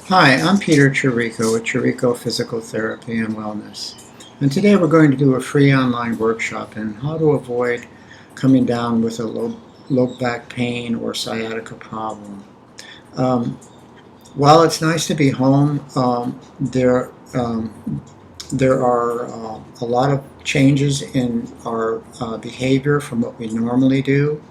Hi, I'm Peter Chirico with Chirico Physical Therapy and Wellness. And today we're going to do a free online workshop on how to avoid coming down with a low back pain or sciatica problem. Um, while it's nice to be home, there are a lot of changes in our behavior from what we normally do.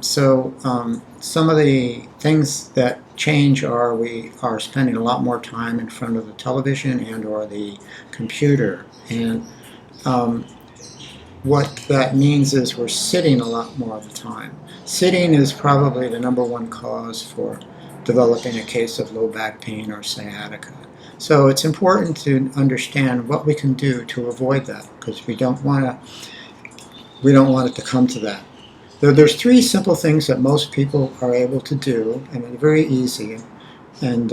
Some of the things that change are we are spending a lot more time in front of the television and or the computer. And um, what that means is we're sitting a lot more of the time. Sitting is probably the number one cause for developing a case of low back pain or sciatica. So it's important to understand what we can do to avoid that, because we don't want it to come to that. There's three simple things that most people are able to do, and they're very easy. And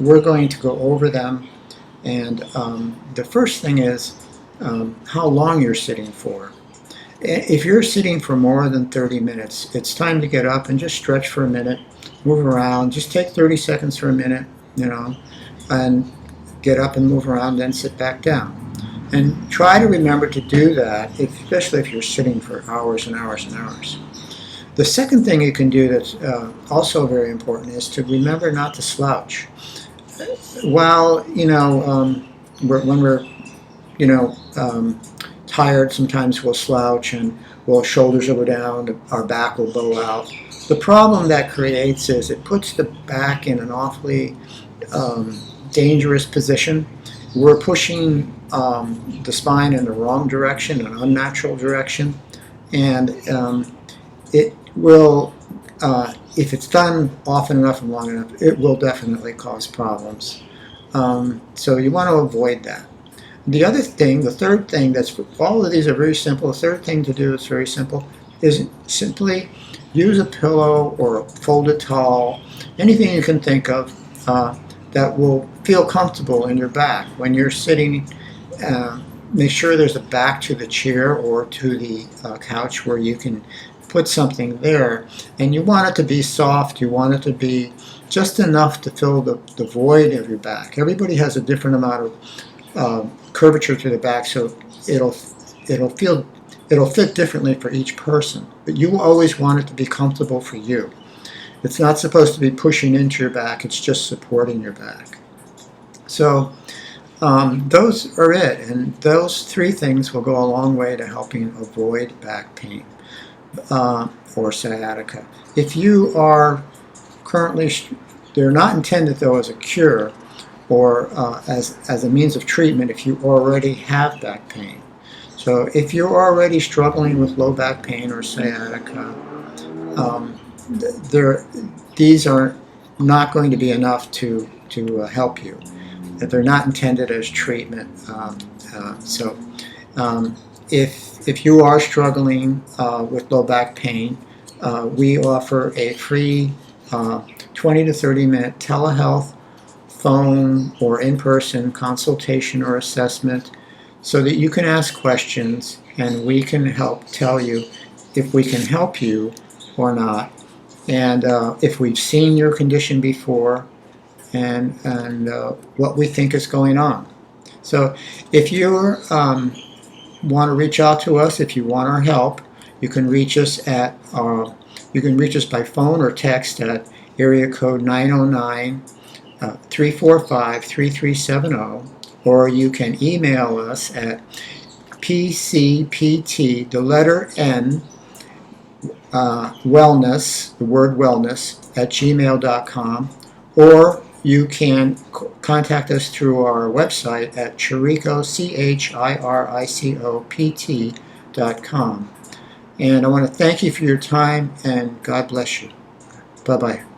we're going to go over them. And the first thing is how long you're sitting for. If you're sitting for more than 30 minutes, it's time to get up and just stretch for a minute, move around. Just take 30 seconds for a minute, and get up and move around, then sit back down. And try to remember to do that, especially if you're sitting for hours and hours and hours. The second thing you can do that's also very important is to remember not to slouch. While, when we're, tired, sometimes we'll slouch and shoulders will go down, our back will bow out. The problem that creates is it puts the back in an awfully dangerous position. We're pushing the spine in the wrong direction, an unnatural direction, and it will, if it's done often enough and long enough, it will definitely cause problems. So you want to avoid that. The other thing, the third thing, all of these are very simple. The third thing to do is very simple, is simply use a pillow or a folded towel, anything you can think of that will feel comfortable in your back. When you're sitting, make sure there's a back to the chair or to the couch where you can put something there. And you want it to be soft. You want it to be just enough to fill the void of your back. Everybody has a different amount of curvature to the back, so it'll fit differently for each person. But you always want it to be comfortable for you. It's not supposed to be pushing into your back, it's just supporting your back. So those are it, and those three things will go a long way to helping avoid back pain or sciatica. If you are currently, they're not intended though as a cure or as a means of treatment if you already have back pain. So if you're already struggling with low back pain or sciatica, these are not going to be enough to help you. They're not intended as treatment. If you are struggling with low back pain, we offer a free 20 to 30 minute telehealth, phone, or in-person consultation or assessment so that you can ask questions and we can help tell you if we can help you or not, and if we've seen your condition before, and what we think is going on. So if you want to reach out to us, if you want our help, you can reach us by phone or text at area code 909-345-3370, or you can email us at pcpt, the letter N, wellness, the word wellness, at gmail.com, or you can contact us through our website at Chirico, CHIRICOPT.com. And I want to thank you for your time, and God bless you. Bye-bye.